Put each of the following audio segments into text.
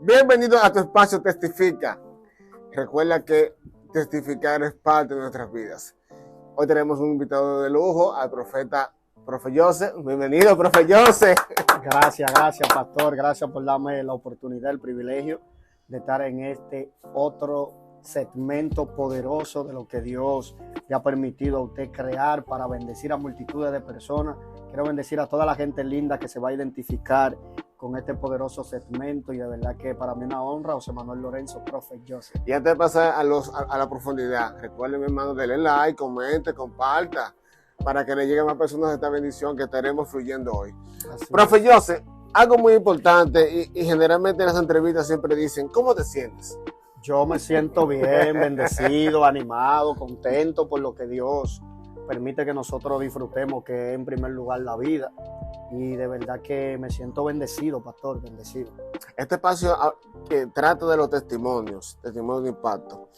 Bienvenido a tu espacio Testifica. Recuerda que testificar es parte de nuestras vidas. Hoy tenemos un invitado de lujo, al profeta, Profe Joseph. Bienvenido, Profe Joseph. Gracias, pastor. Gracias por darme la oportunidad, el privilegio de estar en este otro segmento poderoso de lo que Dios le ha permitido a usted crear para bendecir a multitudes de personas. Quiero bendecir a toda la gente linda que se va a identificar con este poderoso segmento, y de verdad que para mí una honra. José Manuel Lorenzo, Profe Joseph. Y antes de pasar a la profundidad, recuerden, mi hermano, denle like, comente, comparta, para que le llegue a más personas esta bendición que estaremos fluyendo hoy. Profe Joseph, algo muy importante, y generalmente en las entrevistas siempre dicen, ¿cómo te sientes? Yo me siento bien, bendecido, animado, contento por lo que Dios permite que nosotros disfrutemos, que es en primer lugar la vida. Y de verdad que me siento bendecido, pastor, bendecido. Este espacio que trata de los testimonios de impacto.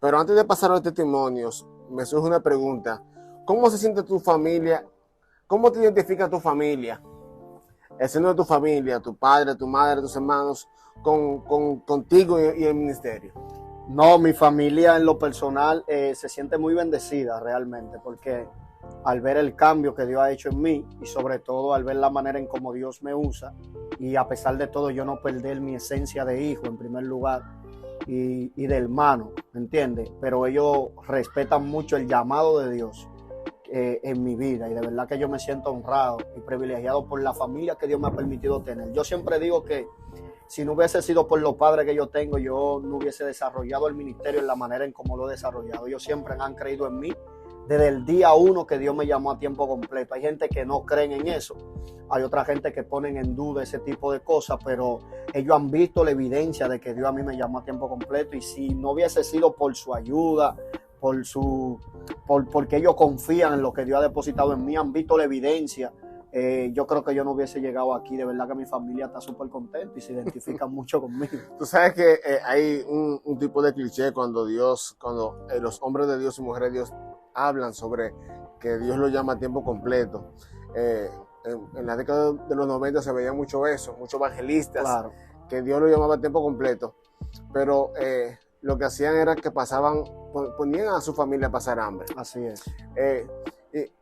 Pero antes de pasar a los testimonios, me surge una pregunta. ¿Cómo se siente tu familia? ¿Cómo te identifica tu familia? El seno de tu familia, tu padre, tu madre, tus hermanos, contigo y el ministerio. No, mi familia en lo personal se siente muy bendecida realmente, porque al ver el cambio que Dios ha hecho en mí, y sobre todo al ver la manera en cómo Dios me usa, y a pesar de todo yo no perder mi esencia de hijo en primer lugar y de hermano, ¿me entiendes? Pero ellos respetan mucho el llamado de Dios en mi vida, y de verdad que yo me siento honrado y privilegiado por la familia que Dios me ha permitido tener. Yo siempre digo que si no hubiese sido por los padres que yo tengo, yo no hubiese desarrollado el ministerio en la manera en cómo lo he desarrollado. Ellos siempre han creído en mí desde el día 1 que Dios me llamó a tiempo completo. Hay gente que no creen en eso, hay otra gente que ponen en duda ese tipo de cosas, pero ellos han visto la evidencia de que Dios a mí me llamó a tiempo completo, y si no hubiese sido por su ayuda, porque ellos confían en lo que Dios ha depositado en mí, han visto la evidencia, yo creo que yo no hubiese llegado aquí. De verdad que mi familia está súper contenta y se identifica mucho conmigo. Tú sabes que hay un tipo de cliché cuando los hombres de Dios y mujeres de Dios hablan sobre que Dios lo llama a tiempo completo. En la década de los 90 se veía mucho eso, muchos evangelistas, claro, que Dios lo llamaba a tiempo completo, pero lo que hacían era que ponían a su familia a pasar hambre. Así es.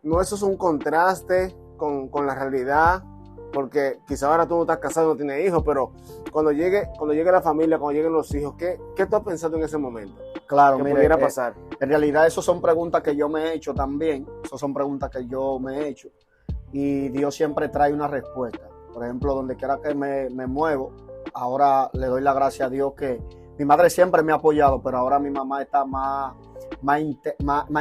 No, eso es un contraste con la realidad, porque quizá ahora tú no estás casado, no tienes hijos, pero cuando llegue la familia, cuando lleguen los hijos, ¿qué tú has pensado en ese momento? Claro, que pudiera pasar. En realidad, esas son preguntas que yo me he hecho también. Esas son preguntas que yo me he hecho. Y Dios siempre trae una respuesta. Por ejemplo, donde quiera que me muevo, ahora le doy la gracia a Dios que mi madre siempre me ha apoyado, pero ahora mi mamá está más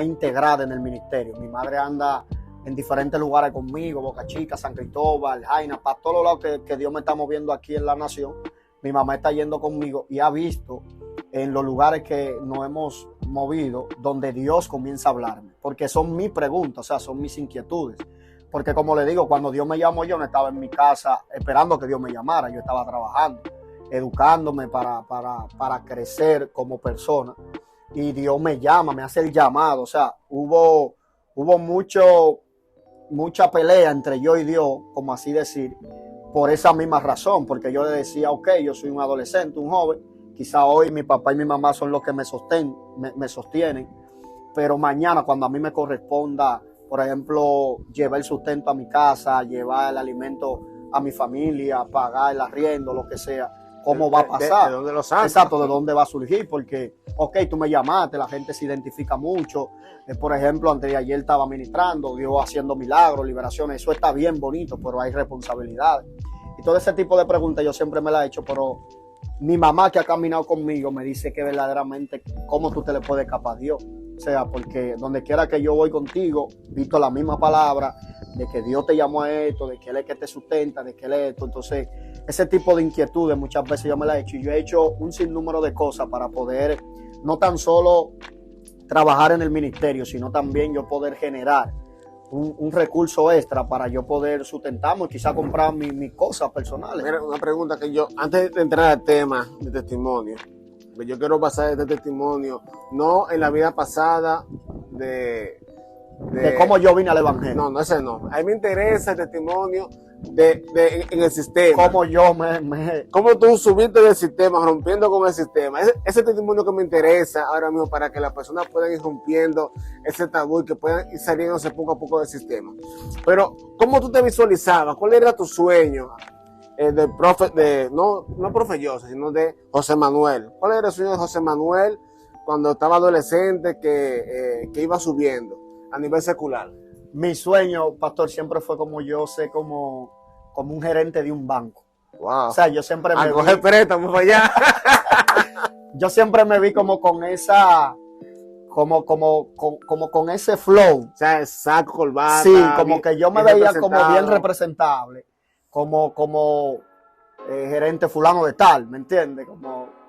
integrada en el ministerio. Mi madre anda en diferentes lugares conmigo, Boca Chica, San Cristóbal, Jaina, para todos los lados que Dios me está moviendo aquí en la nación. Mi mamá está yendo conmigo y ha visto en los lugares que nos hemos movido donde Dios comienza a hablarme, porque son mis preguntas, o sea, son mis inquietudes. Porque como le digo, cuando Dios me llamó, yo no estaba en mi casa esperando que Dios me llamara, yo estaba trabajando, educándome para crecer como persona, y Dios me llama, me hace el llamado. O sea, hubo mucha pelea entre yo y Dios, como así decir, por esa misma razón, porque yo le decía, ok, yo soy un adolescente, un joven, quizá hoy mi papá y mi mamá son los que me sostienen, pero mañana cuando a mí me corresponda, por ejemplo, llevar el sustento a mi casa, llevar el alimento a mi familia, pagar el arriendo, lo que sea, ¿cómo va a pasar? ¿De dónde lo sabes? Exacto, ¿de dónde va a surgir? Porque, ok, tú me llamaste, la gente se identifica mucho. Por ejemplo, antes de ayer estaba ministrando, Dios haciendo milagros, liberaciones, eso está bien bonito, pero hay responsabilidades. Y todo ese tipo de preguntas yo siempre me las he hecho, pero mi mamá, que ha caminado conmigo, me dice que verdaderamente cómo tú te le puedes escapar a Dios. O sea, porque donde quiera que yo voy contigo, visto la misma palabra de que Dios te llamó a esto, de que Él es que te sustenta, de que Él es esto. Entonces, ese tipo de inquietudes muchas veces yo me las he hecho, y yo he hecho un sinnúmero de cosas para poder no tan solo trabajar en el ministerio, sino también yo poder generar un recurso extra para yo poder sustentarme y quizá comprar mis cosas personales. Mira, una pregunta que yo, antes de entrar al tema de testimonio, yo quiero basar este testimonio no en la vida pasada de cómo yo vine al evangelio. No, ese no. A mí me interesa el testimonio en el sistema. Como yo ¿Cómo tú subiste del sistema, rompiendo con el sistema? Ese testimonio que me interesa ahora mismo para que las personas puedan ir rompiendo ese tabú y que puedan ir saliéndose poco a poco del sistema. Pero, ¿cómo tú te visualizabas? ¿Cuál era tu sueño? Del profe, no profe Joseph, sino de José Manuel. ¿Cuál era el sueño de José Manuel cuando estaba adolescente que iba subiendo a nivel secular? Mi sueño, pastor, siempre fue como yo sé, como un gerente de un banco. Wow. O sea, yo siempre me coger préstamos para allá. Yo siempre me vi como con esa, como con ese flow. O sea, saco, corbata. Sí, como que yo me veía como bien representable. Como gerente fulano de tal, ¿me entiendes?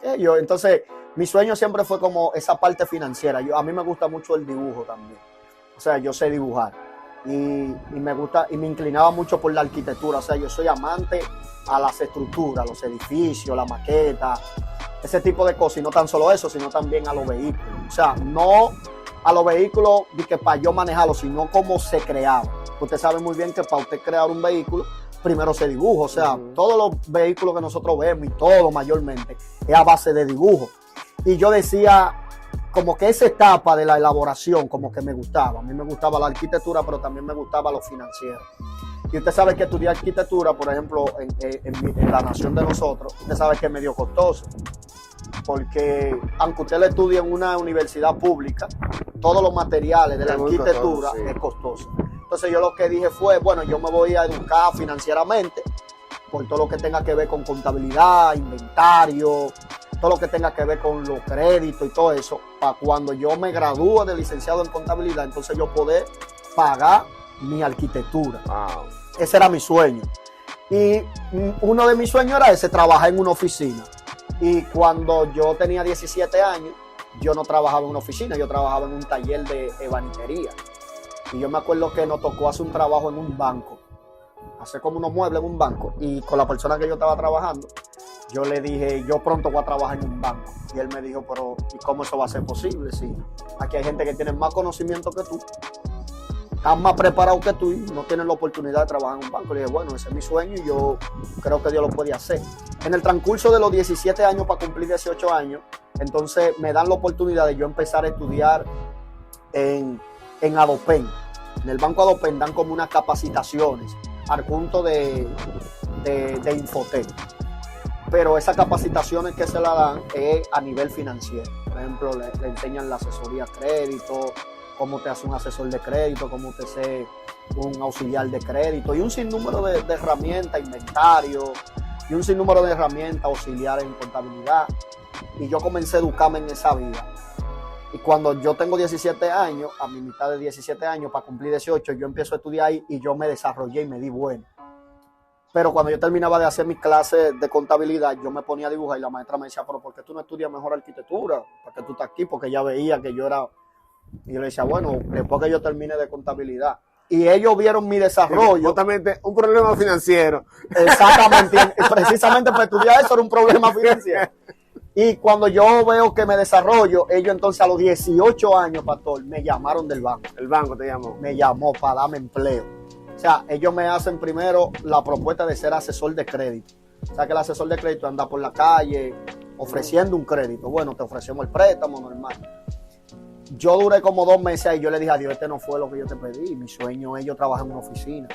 Entonces, mi sueño siempre fue como esa parte financiera. A mí me gusta mucho el dibujo también. O sea, yo sé dibujar. Y me gusta, y me inclinaba mucho por la arquitectura. O sea, yo soy amante a las estructuras, los edificios, la maqueta, ese tipo de cosas. Y no tan solo eso, sino también a los vehículos. O sea, no a los vehículos de que para yo manejarlos, sino cómo se creaba. Usted sabe muy bien que para usted crear un vehículo, primero se dibuja. O sea, todos los vehículos que nosotros vemos y todo mayormente es a base de dibujo. Y yo decía, como que esa etapa de la elaboración como que me gustaba. A mí me gustaba la arquitectura, pero también me gustaba lo financiero. Y usted sabe que estudiar arquitectura, por ejemplo, en la nación de nosotros, usted sabe que es medio costoso. Porque aunque usted le estudie en una universidad pública, todos los materiales de la arquitectura es costoso. Entonces yo lo que dije fue, bueno, yo me voy a educar financieramente por todo lo que tenga que ver con contabilidad, inventario, todo lo que tenga que ver con los créditos y todo eso, para cuando yo me gradúe de licenciado en contabilidad, entonces yo poder pagar mi arquitectura. Wow. Ese era mi sueño. Y uno de mis sueños era ese, trabajar en una oficina. Y cuando yo tenía 17 años, yo no trabajaba en una oficina, yo trabajaba en un taller de ebanistería. Y yo me acuerdo que nos tocó hacer un trabajo en un banco, hacer como unos muebles en un banco. Y con la persona que yo estaba trabajando, yo le dije, yo pronto voy a trabajar en un banco. Y él me dijo, pero ¿y cómo eso va a ser posible? Si aquí hay gente que tiene más conocimiento que tú, están más preparados que tú y no tienen la oportunidad de trabajar en un banco. Le dije, bueno, ese es mi sueño y yo creo que Dios lo puede hacer. En el transcurso de los 17 años para cumplir 18 años, entonces me dan la oportunidad de yo empezar a estudiar en Adopen. En el banco Adopen dan como unas capacitaciones al punto de Infotec. Pero esas capacitaciones que se la dan es a nivel financiero. Por ejemplo, le enseñan la asesoría crédito, cómo te hace un asesor de crédito, cómo te hace un auxiliar de crédito y un sinnúmero de herramientas, inventario y un sinnúmero de herramientas auxiliares en contabilidad. Y yo comencé a educarme en esa vida. Y cuando yo tengo 17 años, a mi mitad de 17 años, para cumplir 18, yo empiezo a estudiar ahí y yo me desarrollé y me di bueno. Pero cuando yo terminaba de hacer mis clases de contabilidad, yo me ponía a dibujar y la maestra me decía, pero ¿por qué tú no estudias mejor arquitectura? ¿Por qué tú estás aquí? Porque ella veía que yo era... Y yo le decía, bueno, después que yo termine de contabilidad. Y ellos vieron mi desarrollo. Justamente un problema financiero. Exactamente. Precisamente para estudiar eso era un problema financiero. Y cuando yo veo que me desarrollo, ellos entonces a los 18 años, pastor, me llamaron del banco. El banco te llamó. Me llamó para darme empleo. O sea, ellos me hacen primero la propuesta de ser asesor de crédito. O sea, que el asesor de crédito anda por la calle ofreciendo un crédito. Bueno, te ofrecemos el préstamo normal. Yo duré como 2 meses y yo le dije a Dios, este no fue lo que yo te pedí. Mi sueño es yo trabajar en una oficina.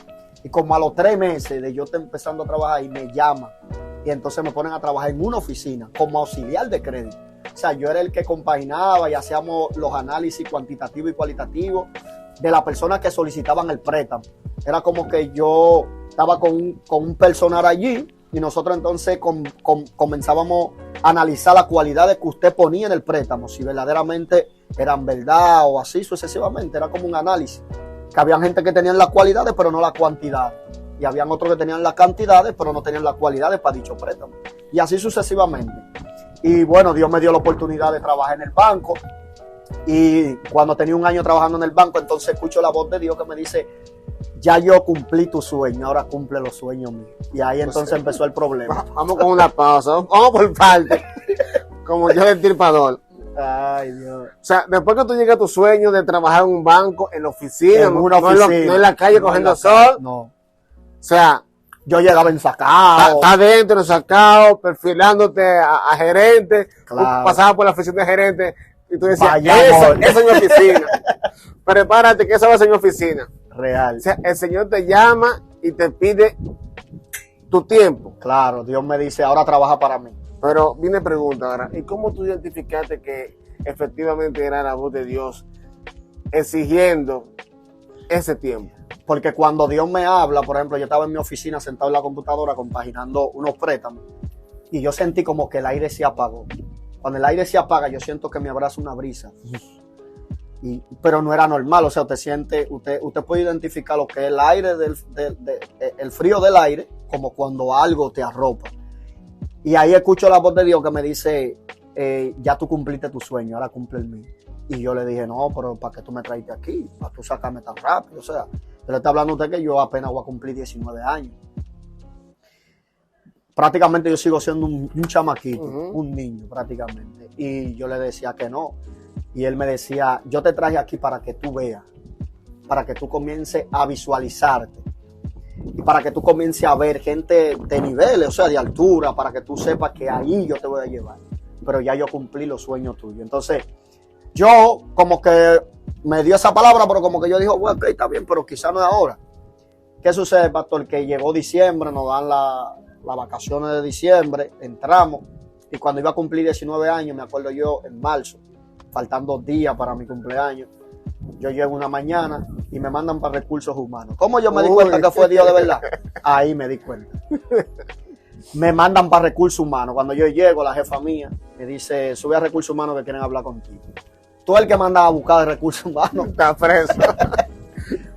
Y como a los 3 meses de yo empezando a trabajar ahí, me llaman. Y entonces me ponen a trabajar en una oficina como auxiliar de crédito. O sea, yo era el que compaginaba y hacíamos los análisis cuantitativos y cualitativos de las personas que solicitaban el préstamo. Era como que yo estaba con un personal allí y nosotros entonces comenzábamos a analizar las cualidades que usted ponía en el préstamo, si verdaderamente eran verdad o así sucesivamente. Era como un análisis. Que había gente que tenían las cualidades pero no las cuantidades. Y habían otros que tenían las cantidades pero no tenían las cualidades para dicho préstamo. Y así sucesivamente. Y bueno, Dios me dio la oportunidad de trabajar en el banco. Y cuando tenía 1 año trabajando en el banco, entonces escucho la voz de Dios que me dice, ya yo cumplí tu sueño, ahora cumple los sueños míos. Y ahí entonces empezó el problema. Vamos con una pausa, vamos por parte. Como yo el tirpador. Ay, Dios. O sea, después que tú llegas a tu sueño de trabajar en un banco, en la oficina, en una oficina, no en la calle cogiendo sol. No. O sea, Yo llegaba ensacado. Está adentro, sacado, perfilándote a gerente. Claro. Tú pasabas por la oficina de gerente y tú decías, Vaya, esa es mi oficina. Prepárate que esa va a ser mi oficina. Real. O sea, el Señor te llama y te pide tu tiempo. Claro, Dios me dice, ahora trabaja para mí. Pero viene pregunta ahora, ¿y cómo tú identificaste que efectivamente era la voz de Dios exigiendo ese tiempo? Porque cuando Dios me habla, por ejemplo, yo estaba en mi oficina sentado en la computadora compaginando unos préstamos y yo sentí como que el aire se apagó. Cuando el aire se apaga, yo siento que me abraza una brisa. Pero no era normal, o sea, usted puede identificar lo que es el aire, el frío del aire, como cuando algo te arropa. Y ahí escucho la voz de Dios que me dice, ya tú cumpliste tu sueño, ahora cumple el mío. Y yo le dije, no, pero ¿para qué tú me traiste aquí? ¿Para tú sacarme tan rápido? O sea, yo le está hablando a usted que yo apenas voy a cumplir 19 años. Prácticamente yo sigo siendo un chamaquito, un niño prácticamente. Y yo le decía que no. Y él me decía, yo te traje aquí para que tú veas, para que tú comiences a visualizarte. Y para que tú comiences a ver gente de niveles, o sea, de altura, para que tú sepas que ahí yo te voy a llevar. Pero ya yo cumplí los sueños tuyos. Entonces, yo como que me dio esa palabra, pero como que yo digo, bueno, ok, está bien, pero quizá no es ahora. ¿Qué sucede, pastor? Que llegó diciembre, nos dan las vacaciones de diciembre, entramos, y cuando iba a cumplir 19 años, me acuerdo yo, en marzo, faltando 2 días para mi cumpleaños, yo llego una mañana y me mandan para recursos humanos. ¿Cómo yo me di cuenta que fue Dios de verdad? Ahí me di cuenta. Me mandan para recursos humanos. Cuando yo llego, la jefa mía me dice, sube a recursos humanos que quieren hablar contigo. Tú el que manda a buscar de recursos humanos. Está preso.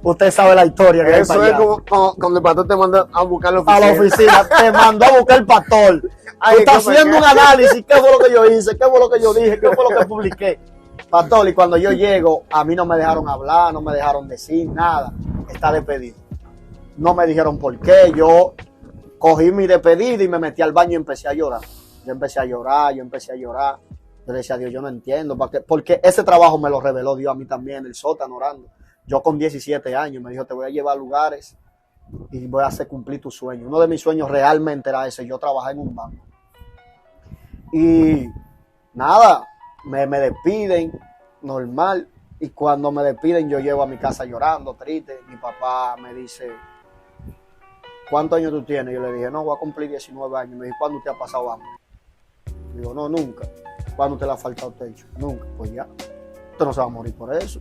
Usted sabe la historia. Que eso es como cuando el pastor te manda a buscar la oficina. A la oficina. Te mandó a buscar el pastor. Tú estás haciendo un análisis. ¿Qué fue lo que yo hice? ¿Qué fue lo que yo dije? ¿Qué fue lo que publiqué? Pastor, y cuando yo llego, a mí no me dejaron hablar, no me dejaron decir nada. Está despedido. No me dijeron por qué. Yo cogí mi despedida y me metí al baño y empecé a llorar. Yo empecé a llorar. Yo le decía a Dios, yo no entiendo. Porque ese trabajo me lo reveló Dios a mí también, el sótano orando. Yo con 17 años me dijo, te voy a llevar a lugares y voy a hacer cumplir tu sueño. Uno de mis sueños realmente era ese, yo trabajé en un banco. Y nada, me despiden, normal. Y cuando me despiden yo llego a mi casa llorando, triste. Mi papá me dice, ¿cuántos años tú tienes? Yo le dije, no, voy a cumplir 19 años. Me dijo, ¿cuándo usted ha pasado hambre? Digo, no, nunca. ¿Cuándo usted le ha faltado techo? Nunca. Pues ya, usted no se va a morir por eso.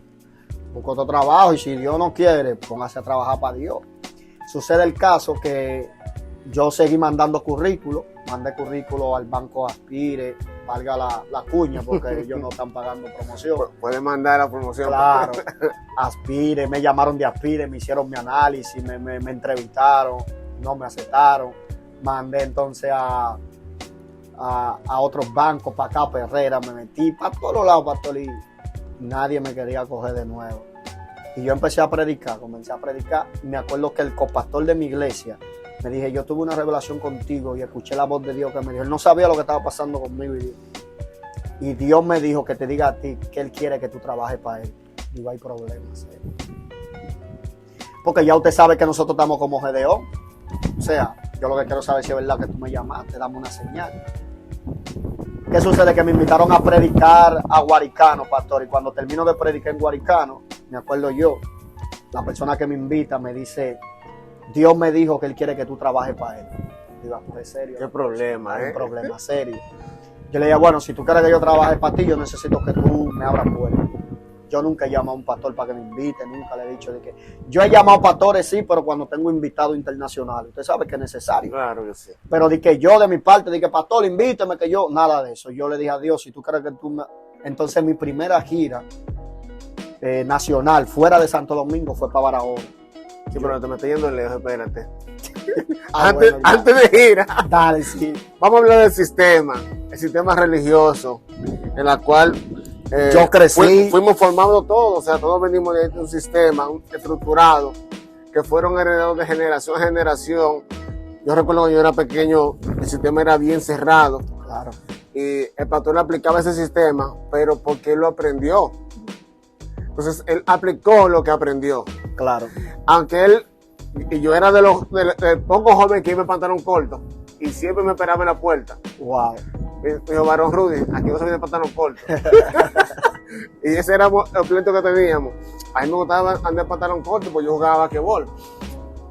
Busca otro trabajo y si Dios no quiere, póngase a trabajar para Dios. Sucede el caso que yo seguí mandando currículos. Mandé currículo al banco Aspire, valga la cuña, porque ellos no están pagando promoción. Puede mandar la promoción. Claro, Aspire, me llamaron de Aspire, me hicieron mi análisis, me entrevistaron, no me aceptaron. Mandé entonces a otros bancos, para acá, para Herrera, me metí para todos lados, pastor, y nadie me quería coger de nuevo. Y yo comencé a predicar. Me acuerdo que el copastor de mi iglesia me dije, yo tuve una revelación contigo y escuché la voz de Dios que me dijo, él no sabía lo que estaba pasando conmigo y Dios me dijo que te diga a ti que él quiere que tú trabajes para él. Digo, hay problemas. Porque ya usted sabe que nosotros estamos como Gedeón. O sea, yo lo que quiero saber si es verdad que tú me llamaste, dame una señal. ¿Qué sucede? Que me invitaron a predicar a Guaricano, pastor, y cuando termino de predicar en Guaricano, me acuerdo yo, la persona que me invita me dice, Dios me dijo que él quiere que tú trabajes para él. Digo, pues serio. Qué problema, Hay un problema serio. Yo le dije, bueno, si tú quieres que yo trabaje para ti, yo necesito que tú me abras puertas. Yo nunca he llamado a un pastor para que me invite, nunca le he dicho de que... Yo he llamado a pastores, sí, pero cuando tengo invitados internacionales. Usted sabe que es necesario. Claro que sí. Pero de que yo, de mi parte, de que pastor, invíteme, que yo... Nada de eso. Yo le dije a Dios, si tú crees que tú me... Entonces mi primera gira nacional, fuera de Santo Domingo, fue para Barahona. Sí, pero te me estoy yendo lejos, espérate. Bueno, antes de ir, dale, sí. vamos a hablar del sistema, el sistema religioso, en la cual yo crecí. Fuimos formados todos, o sea, todos venimos de un sistema estructurado que fueron heredados de generación a generación. Yo recuerdo cuando yo era pequeño, el sistema era bien cerrado. Claro. Y el pastor aplicaba ese sistema, pero porque él lo aprendió. Entonces, él aplicó lo que aprendió. Claro. Aunque él Y yo era de poco joven que iba en pantalón corto y siempre me esperaba en la puerta. Wow. Me dijo, varón Rudy, aquí no se viene pantalón corto. Y ese era el pleito que teníamos. A mí me gustaba andar en pantalón corto porque yo jugaba basquetbol.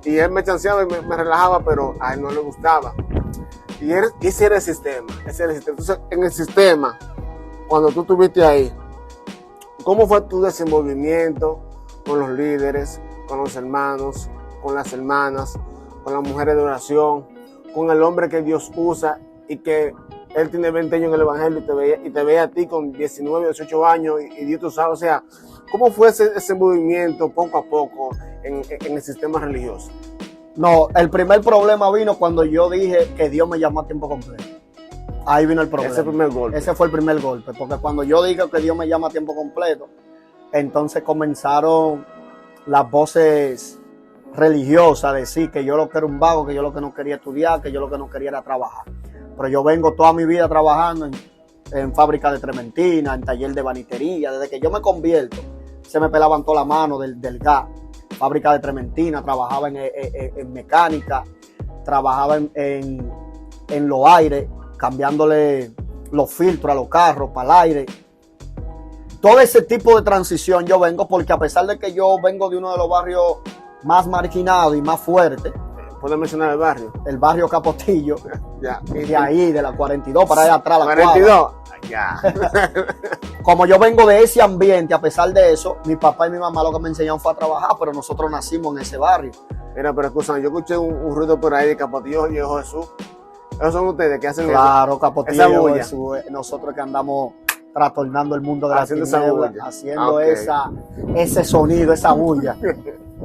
Y él me chanceaba y me relajaba, pero a él no le gustaba. Y ese era el sistema. Entonces, en el sistema, cuando tú estuviste ahí, ¿cómo fue tu desenvolvimiento con los líderes, con los hermanos, con las hermanas, con las mujeres de oración, con el hombre que Dios usa y que él tiene 20 años en el Evangelio y te veía a ti con 19, 18 años y Dios te usaba? O sea, ¿cómo fue ese movimiento poco a poco en el sistema religioso? No, el primer problema vino cuando yo dije que Dios me llamó a tiempo completo. Ahí vino el problema. Ese fue el primer golpe, porque cuando yo digo que Dios me llama a tiempo completo, entonces comenzaron las voces religiosas a decir que yo lo que era un vago, que yo lo que no quería estudiar, que yo lo que no quería era trabajar. Pero yo vengo toda mi vida trabajando en fábrica de trementina, en taller de banitería. Desde que yo me convierto, se me pelaban toda la mano del gas. Fábrica de trementina, trabajaba en mecánica, trabajaba en los aires, cambiándole los filtros a los carros para el aire. Todo ese tipo de transición yo vengo porque a pesar de que yo vengo de uno de los barrios más marginados y más fuertes. ¿Puedes mencionar el barrio? El barrio Capotillo. Ya. De ahí, de la 42 para allá atrás. 42. Ya. Como yo vengo de ese ambiente, a pesar de eso, mi papá y mi mamá lo que me enseñaron fue a trabajar, pero nosotros nacimos en ese barrio. Mira, pero escúchame, yo escuché un ruido por ahí de Capotillo y Jesús. ¿Esos son ustedes que hacen claro, eso? Capotillo y Jesús. Nosotros que andamos trastornando el mundo de la tiniebla, haciendo ese sonido, esa bulla,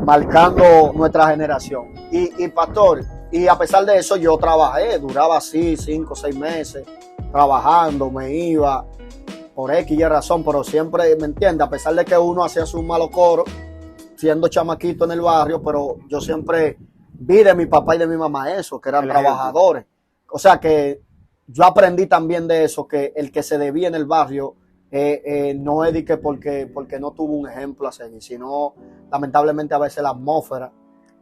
marcando nuestra generación. Y pastor, y a pesar de eso yo trabajé, duraba así 5 o 6 meses trabajando, me iba por X y razón, pero siempre, ¿me entiendes? A pesar de que uno hacía sus malos coros, siendo chamaquito en el barrio, pero yo siempre vi de mi papá y de mi mamá eso, que eran trabajadores. O sea que yo aprendí también de eso, que el que se debía en el barrio no es de que porque no tuvo un ejemplo a seguir, sino lamentablemente a veces la atmósfera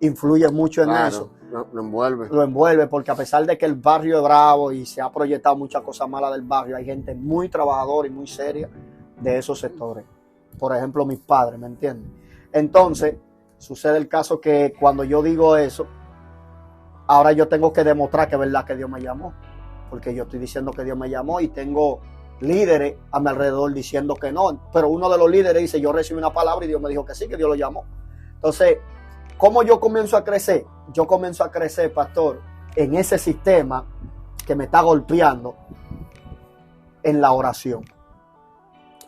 influye mucho en eso. Lo envuelve. Lo envuelve, porque a pesar de que el barrio es bravo y se ha proyectado muchas cosas malas del barrio, hay gente muy trabajadora y muy seria de esos sectores. Por ejemplo, mis padres, ¿me entienden? Entonces, sucede el caso que cuando yo digo eso, ahora yo tengo que demostrar que es verdad que Dios me llamó. Porque yo estoy diciendo que Dios me llamó y tengo líderes a mi alrededor diciendo que no. Pero uno de los líderes dice, yo recibí una palabra y Dios me dijo que sí, que Dios lo llamó. Entonces, ¿cómo yo comienzo a crecer? Yo comienzo a crecer, pastor, en ese sistema que me está golpeando en la oración.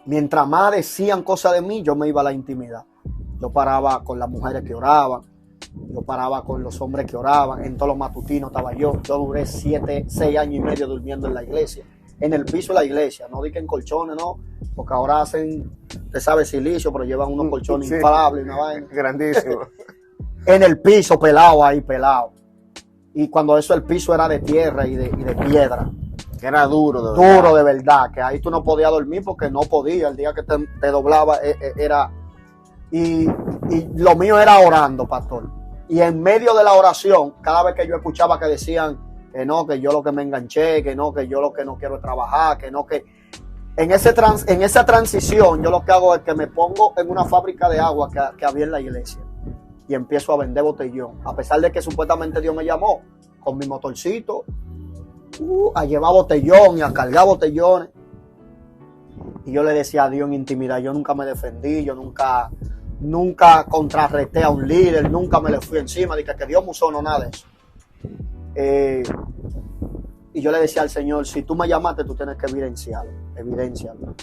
Mientras más decían cosas de mí, yo me iba a la intimidad. Yo paraba con las mujeres que oraban. Yo paraba con los hombres que oraban, en todos los matutinos estaba yo. Yo duré 6 años y medio durmiendo en la iglesia, en el piso de la iglesia, no di que en colchones, no, porque ahora hacen, usted sabe, silicio, pero llevan unos colchones inflables, una vaina. Grandísimo. En el piso, pelado ahí, pelado. Y cuando eso el piso era de tierra y de piedra. Que era duro, Duro de verdad, que ahí tú no podías dormir porque no podías, el día que te doblaba era... Y lo mío era orando, pastor. Y en medio de la oración, cada vez que yo escuchaba que decían que no, que yo lo que me enganché, que no, que yo lo que no quiero es trabajar, que no, que... En esa transición yo lo que hago es que me pongo en una fábrica de agua que había en la iglesia y empiezo a vender botellón. A pesar de que supuestamente Dios me llamó con mi motorcito a llevar botellón y a cargar botellones. Y yo le decía a Dios en intimidad, yo nunca me defendí, yo nunca contrarresté a un líder, nunca me le fui encima, de que Dios me usó, no nada de eso. Y yo le decía al Señor, si tú me llamaste, tú tienes que evidenciarlo.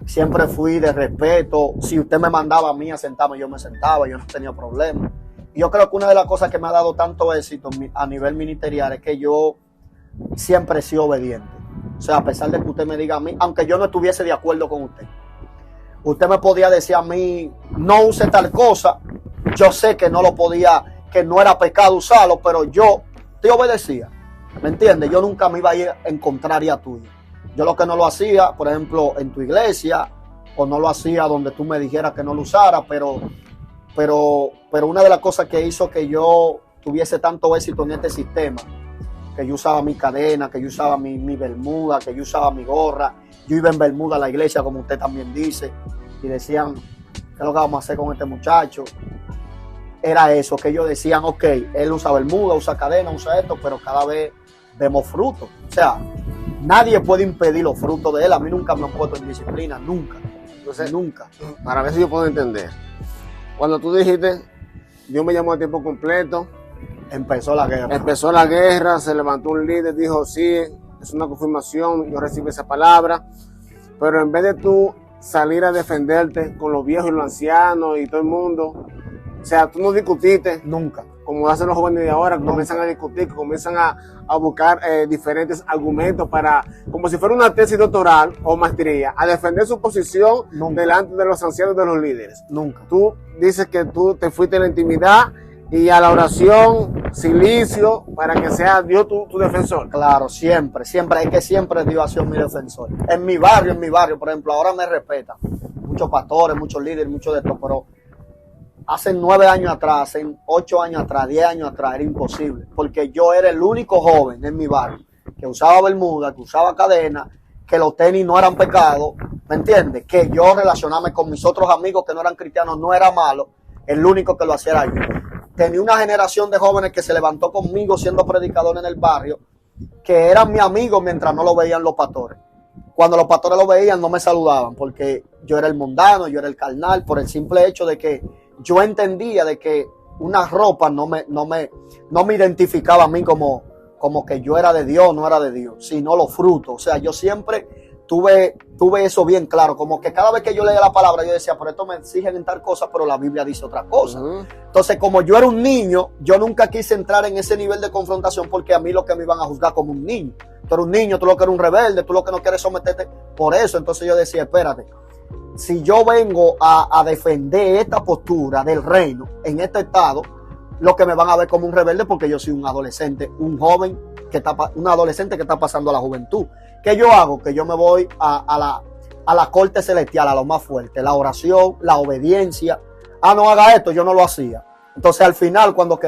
Siempre fui de respeto. Si usted me mandaba a mí a sentarme, yo me sentaba, yo no tenía problema. Y yo creo que una de las cosas que me ha dado tanto éxito a nivel ministerial es que yo siempre he sido obediente. O sea, a pesar de que usted me diga a mí, aunque yo no estuviese de acuerdo con usted me podía decir a mí, no use tal cosa. Yo sé que no lo podía, que no era pecado usarlo, pero yo te obedecía. ¿Me entiendes? Yo nunca me iba a ir en contraria tuya. Yo lo que no lo hacía, por ejemplo, en tu iglesia, o no lo hacía donde tú me dijeras que no lo usara, pero pero una de las cosas que hizo que yo tuviese tanto éxito en este sistema, que yo usaba mi cadena, que yo usaba mi bermuda, que yo usaba mi gorra, yo iba en bermuda a la iglesia, como usted también dice, y decían, ¿qué es lo que vamos a hacer con este muchacho? Era eso, que ellos decían, ok, él usa bermuda, usa cadena, usa esto, pero cada vez vemos frutos. O sea, nadie puede impedir los frutos de él. A mí nunca me han puesto en disciplina, nunca. Entonces, Nunca. para ver si yo puedo entender. Cuando tú dijiste, Dios me llamó a tiempo completo, Empezó la guerra. empezó la guerra, se levantó un líder, dijo, sí, es una confirmación, yo recibí esa palabra, pero en vez de tú salir a defenderte con los viejos y los ancianos y todo el mundo, o sea, tú no discutiste, Nunca. como hacen los jóvenes de ahora, que comienzan a discutir, que comienzan a buscar diferentes argumentos para, como si fuera una tesis doctoral o maestría, a defender su posición Nunca. delante de los ancianos y de los líderes. Nunca. Tú dices que tú te fuiste a la intimidad y a la oración, silicio, para que sea Dios tu defensor. Claro, siempre, siempre, es que siempre Dios ha sido mi defensor. En mi barrio, por ejemplo, ahora me respetan muchos pastores, muchos líderes, muchos de estos, pero hace 9 años atrás, hace 8 años atrás, 10 años atrás, era imposible, porque yo era el único joven en mi barrio que usaba bermuda, que usaba cadena, que los tenis no eran pecado, ¿me entiendes? Que yo relacionarme con mis otros amigos que no eran cristianos no era malo, el único que lo hacía era yo. Tenía una generación de jóvenes que se levantó conmigo siendo predicador en el barrio, que eran mis amigos mientras no lo veían los pastores. Cuando los pastores lo veían no me saludaban, porque yo era el mundano, yo era el carnal, por el simple hecho de que yo entendía de que una ropa no me identificaba a mí como que yo era de Dios, no era de Dios, sino los frutos. O sea, yo siempre tuve eso bien claro, como que cada vez que yo leía la palabra yo decía, por esto me exigen en tal cosa, pero la Biblia dice otra cosa. Entonces, como yo era un niño, yo nunca quise entrar en ese nivel de confrontación, porque a mí lo que me iban a juzgar como un niño. Tú eres un niño, tú lo que eres un rebelde, tú lo que no quieres someterte. Por eso, entonces yo decía, espérate, si yo vengo a defender esta postura del reino en este estado, lo que me van a ver como un rebelde, porque yo soy un adolescente, un joven un adolescente que está pasando a la juventud. ¿Qué yo hago? Que yo me voy a la corte celestial, a lo más fuerte, la oración, la obediencia. No haga esto, yo no lo hacía. Entonces al final, cuando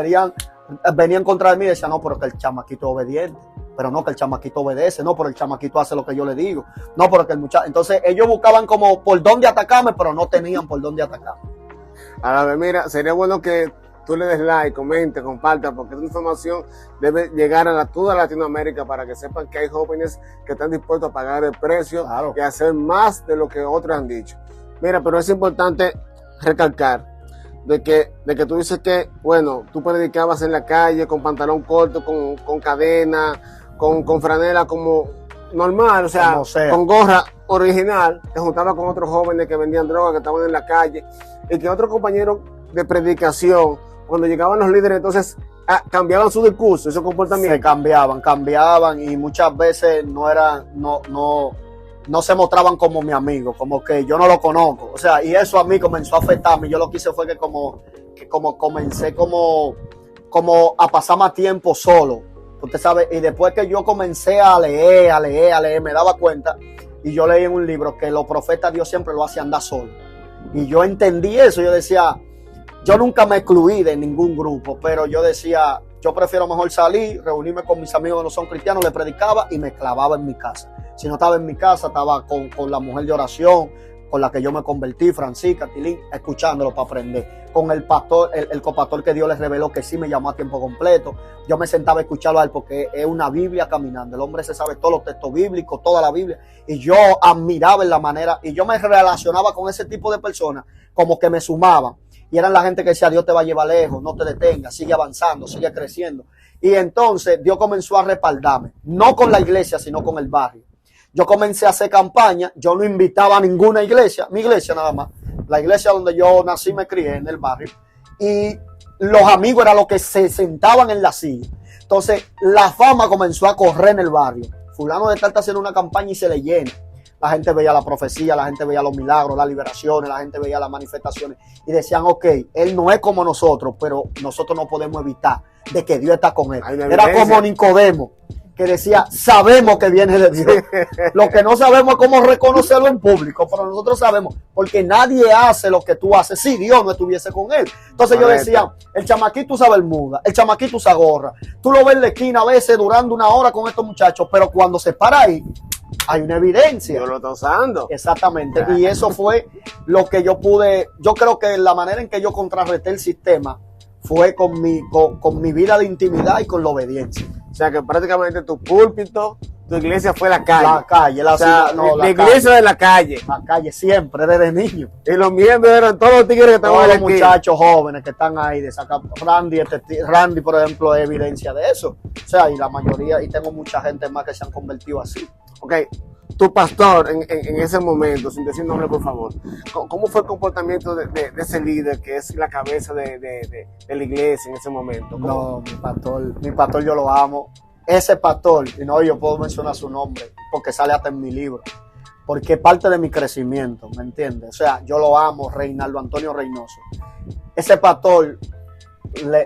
venían contra de mí, decían, no, pero que el chamaquito es obediente. Pero no, que el chamaquito obedece, no, pero el chamaquito hace lo que yo le digo. No, pero que el muchacho. Entonces ellos buscaban como por dónde atacarme, pero no tenían por dónde atacarme. A ver, mira, sería bueno que tú le des like, comente, comparta, porque esta información debe llegar a toda Latinoamérica para que sepan que hay jóvenes que están dispuestos a pagar el precio, claro, y hacer más de lo que otros han dicho. Mira, pero es importante recalcar de que tú dices que, bueno, tú predicabas en la calle con pantalón corto, con cadena, con franela como normal, o sea, con gorra original, te juntabas con otros jóvenes que vendían droga, que estaban en la calle, y que otros compañeros de predicación, cuando llegaban los líderes, entonces cambiaban su discurso y su comportamiento. Se cambiaban y muchas veces no se mostraban como mi amigo, como que yo no lo conozco. O sea, y eso a mí comenzó a afectarme. Yo lo que hice fue que comencé como a pasar más tiempo solo. Usted sabe, y después que yo comencé a leer, me daba cuenta, y yo leí en un libro que los profetas Dios siempre lo hace andar solo. Y yo entendí eso, yo decía, yo nunca me excluí de ningún grupo, pero yo decía, yo prefiero mejor salir, reunirme con mis amigos que no son cristianos, le predicaba y me clavaba en mi casa. Si no estaba en mi casa, estaba con la mujer de oración, con la que yo me convertí, Francisca, Tilín, escuchándolo para aprender. Con el pastor, el copastor que Dios les reveló que sí me llamó a tiempo completo. Yo me sentaba a escucharlo a él porque es una Biblia caminando. El hombre se sabe todos los textos bíblicos, toda la Biblia. Y yo admiraba en la manera, y yo me relacionaba con ese tipo de personas como que me sumaban. Y eran la gente que decía, Dios te va a llevar lejos, no te detengas, sigue avanzando, sigue creciendo. Y entonces Dios comenzó a respaldarme, no con la iglesia, sino con el barrio. Yo comencé a hacer campaña, yo no invitaba a ninguna iglesia, mi iglesia nada más, la iglesia donde yo nací, me crié en el barrio, y los amigos eran los que se sentaban en la silla. Entonces la fama comenzó a correr en el barrio. Fulano de tal está haciendo una campaña y se le llena. La gente veía la profecía, la gente veía los milagros, las liberaciones, la gente veía las manifestaciones y decían, ok, él no es como nosotros, pero nosotros no podemos evitar de que Dios está con él. Era como Nicodemo, que decía, sabemos que viene de Dios. Lo que no sabemos es cómo reconocerlo en público, pero nosotros sabemos, porque nadie hace lo que tú haces si Dios no estuviese con él. Entonces yo decía, el chamaquito usa bermuda, el chamaquito usa gorra. Tú lo ves en la esquina a veces durando una hora con estos muchachos, pero cuando se para ahí, hay una evidencia. Dios lo está usando. Exactamente. Y eso fue lo que yo creo que la manera en que yo contrarresté el sistema fue con mi vida de intimidad y con la obediencia. O sea que prácticamente tu púlpito, tu iglesia fue la calle. La calle, la iglesia de la calle. La calle siempre, desde niño. Y los miembros eran todos los tigres que estaban todos aquí. Los muchachos jóvenes que están ahí de sacar. Randy, por ejemplo, es evidencia de eso. O sea, y la mayoría, y tengo mucha gente más que se han convertido así. Ok, tu pastor en ese momento, sin decir nombre por favor, ¿cómo fue el comportamiento de ese líder que es la cabeza de la iglesia en ese momento? No, mi pastor yo lo amo. Ese pastor, y no, yo puedo mencionar su nombre, porque sale hasta en mi libro, porque es parte de mi crecimiento, ¿me entiendes? O sea, yo lo amo, Reinaldo Antonio Reynoso. Ese pastor,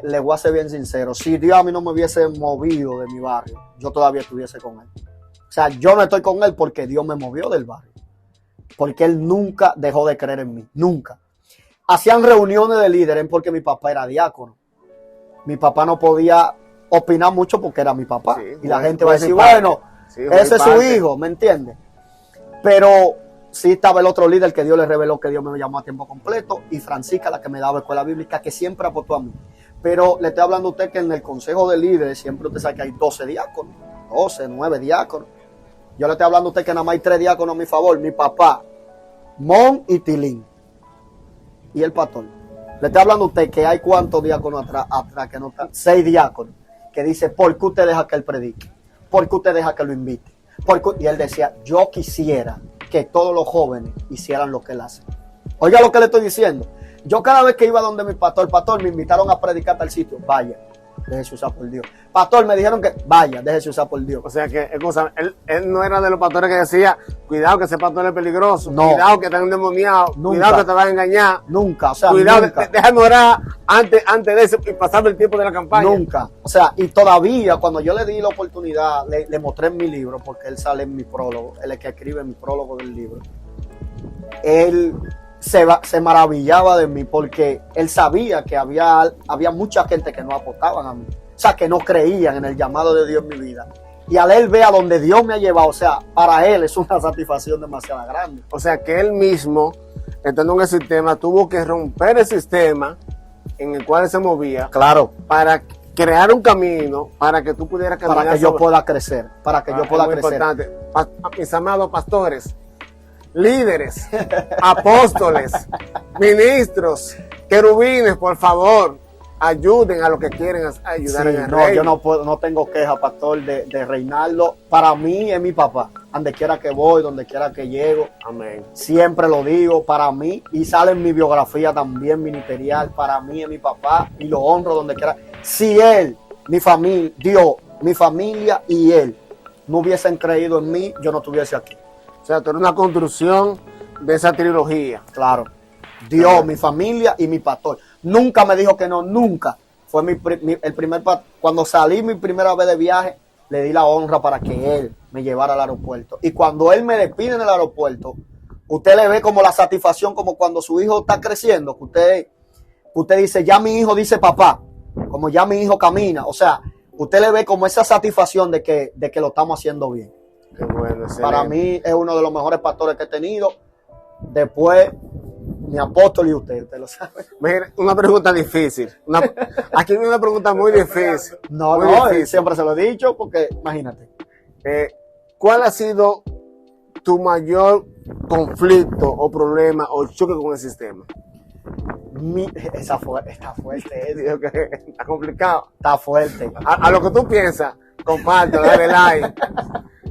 le voy a ser bien sincero, si Dios a mí no me hubiese movido de mi barrio, yo todavía estuviese con él. O sea, yo no estoy con él porque Dios me movió del barrio. Porque él nunca dejó de creer en mí. Nunca. Hacían reuniones de líderes porque mi papá era diácono. Mi papá no podía opinar mucho porque era mi papá. Sí, y la gente va a decir, bueno, sí, ese es su hijo, ¿me entiendes? Pero sí estaba el otro líder que Dios le reveló que Dios me llamó a tiempo completo. Y Francisca, la que me daba escuela bíblica, que siempre aportó a mí. Pero le estoy hablando a usted que en el consejo de líderes siempre usted sabe que hay 12 diáconos. 12, 9 diáconos. Yo le estoy hablando a usted que nada más hay 3 diáconos a mi favor. Mi papá, Mon y Tilín. Y el pastor. Le estoy hablando a usted que hay cuántos diáconos atrás que no están. 6 diáconos. Que dice, ¿por qué usted deja que él predique? ¿Por qué usted deja que lo invite? Y él decía, yo quisiera que todos los jóvenes hicieran lo que él hace. Oiga lo que le estoy diciendo. Yo cada vez que iba donde mi pastor, me invitaron a predicar a tal sitio. Vaya, déjese usar por Dios. Pastor, me dijeron que vaya, déjese usar por Dios. O sea que él no era de los pastores que decía, cuidado que ese pastor es peligroso, no. Cuidado que está endemoniado, cuidado que te va a engañar. Nunca, o sea, cuidado, nunca. Déjame orar antes de eso y pasarme el tiempo de la campaña. Nunca. O sea, y todavía cuando yo le di la oportunidad, le mostré en mi libro, porque él sale en mi prólogo, él es el que escribe mi prólogo del libro. Él se maravillaba de mí porque él sabía que había mucha gente que no apostaban a mí. O sea, que no creían en el llamado de Dios en mi vida. Y al él ver a donde Dios me ha llevado, o sea, para él es una satisfacción demasiado grande. O sea, que él mismo, estando en el sistema, tuvo que romper el sistema en el cual se movía. Claro. Para crear un camino, para que tú pudieras caminar. Para que yo pueda crecer. Para que yo pueda crecer. Importante. Mis amados pastores, líderes, apóstoles, ministros, querubines, por favor, ayuden a los que quieren ayudar en el reino. Yo no tengo queja, pastor, de Reinaldo. Para mí es mi papá. Donde quiera que voy, donde quiera que llego. Amén. Siempre lo digo, para mí, y sale en mi biografía también ministerial, para mí es mi papá y lo honro donde quiera. Si él, mi familia, Dios, mi familia y él no hubiesen creído en mí, yo no estuviese aquí. O sea, tú eres una construcción de esa trilogía. Claro. Dios, mi familia y mi pastor. Nunca me dijo que no, nunca. Fue el primer cuando salí mi primera vez de viaje, le di la honra para que él me llevara al aeropuerto. Y cuando él me despide en el aeropuerto, usted le ve como la satisfacción, como cuando su hijo está creciendo, que usted dice, ya mi hijo dice papá, como ya mi hijo camina. O sea, usted le ve como esa satisfacción de que lo estamos haciendo bien. Qué bueno, para mí es uno de los mejores pastores que he tenido. Después, mi apóstol y usted lo sabe. Mira, una pregunta difícil. Aquí viene una pregunta muy difícil. Muy difícil. Siempre se lo he dicho porque, imagínate. ¿Cuál ha sido tu mayor conflicto o problema o choque con el sistema? Está fuerte. Está complicado. Está fuerte. A lo que tú piensas, comparte, dale like.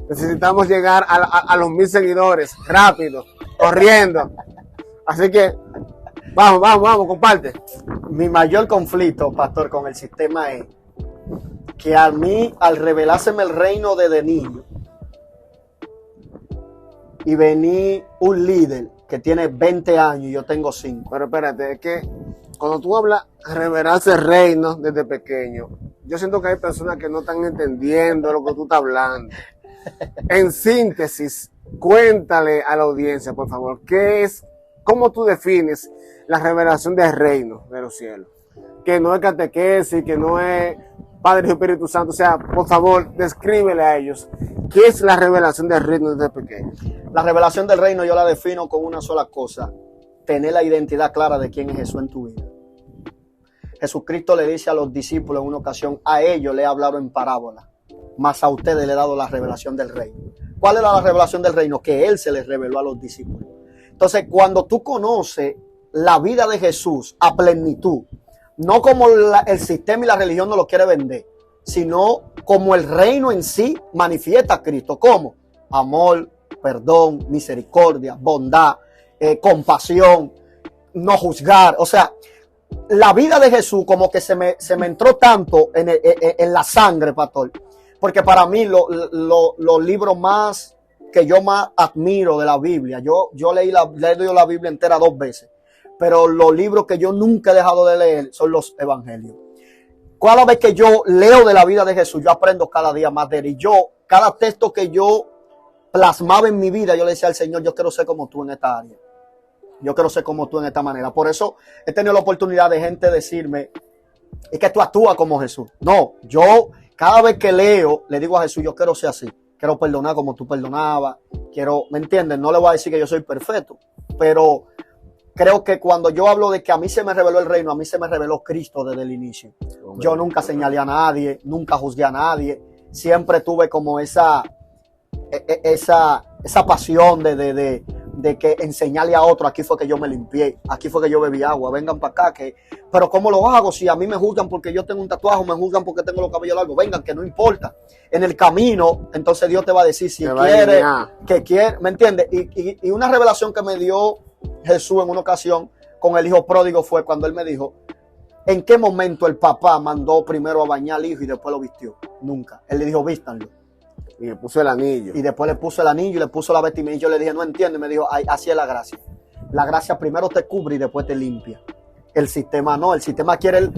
Necesitamos llegar a los 1000 seguidores rápido, corriendo. Así que vamos, comparte. Mi mayor conflicto, pastor, con el sistema es que a mí, al revelárseme el reino desde niño y venir un líder que tiene 20 años y yo tengo 5. Pero espérate, es que cuando tú hablas revelarse el reino desde pequeño, yo siento que hay personas que no están entendiendo lo que tú estás hablando. En síntesis, cuéntale a la audiencia, por favor, cómo tú defines la revelación del reino de los cielos. Que no es catequesis, que no es Padre y Espíritu Santo. O sea, por favor, descríbele a ellos qué es la revelación del reino desde pequeño. La revelación del reino yo la defino con una sola cosa: tener la identidad clara de quién es Jesús en tu vida. Jesucristo le dice a los discípulos en una ocasión: a ellos le he hablado en parábola, mas a ustedes le he dado la revelación del reino. ¿Cuál era la revelación del reino? Que Él se les reveló a los discípulos. Entonces, cuando tú conoces la vida de Jesús a plenitud, no como el sistema y la religión nos lo quiere vender, sino como el reino en sí manifiesta a Cristo. ¿Cómo? Amor, perdón, misericordia, bondad, compasión, no juzgar. O sea, la vida de Jesús como que se me entró tanto en la sangre, pastor. Porque para mí los libros más que yo más admiro de la Biblia, yo he leído la Biblia entera 2 veces, pero los libros que yo nunca he dejado de leer son los evangelios. Cada vez que yo leo de la vida de Jesús, yo aprendo cada día más de él. Y cada texto que yo plasmaba en mi vida, yo le decía al Señor: yo quiero ser como tú en esta área. Yo quiero ser como tú en esta manera. Por eso he tenido la oportunidad de gente decirme: es que tú actúas como Jesús. No, yo cada vez que leo, le digo a Jesús: yo quiero ser así. Quiero perdonar como tú perdonabas. ¿Me entiendes? No le voy a decir que yo soy perfecto, pero creo que cuando yo hablo de que a mí se me reveló el reino, a mí se me reveló Cristo desde el inicio. Yo nunca señalé a nadie, nunca juzgué a nadie. Siempre tuve como esa pasión de que enseñarle a otro: aquí fue que yo me limpié, aquí fue que yo bebí agua, vengan para acá. Pero ¿cómo lo hago? Si a mí me juzgan porque yo tengo un tatuaje, o me juzgan porque tengo los cabellos largos, vengan, que no importa. En el camino, entonces Dios te va a decir si quiere, ¿me entiendes? Y una revelación que me dio Jesús en una ocasión con el hijo pródigo fue cuando él me dijo: ¿en qué momento el papá mandó primero a bañar al hijo y después lo vistió? Nunca. Él le dijo: vístanlo. Y le puso el anillo. Y después le puso el anillo y le puso la vestimenta. Y yo le dije: no entiendo. Y me dijo: así es la gracia. La gracia primero te cubre y después te limpia. El sistema no. El sistema quiere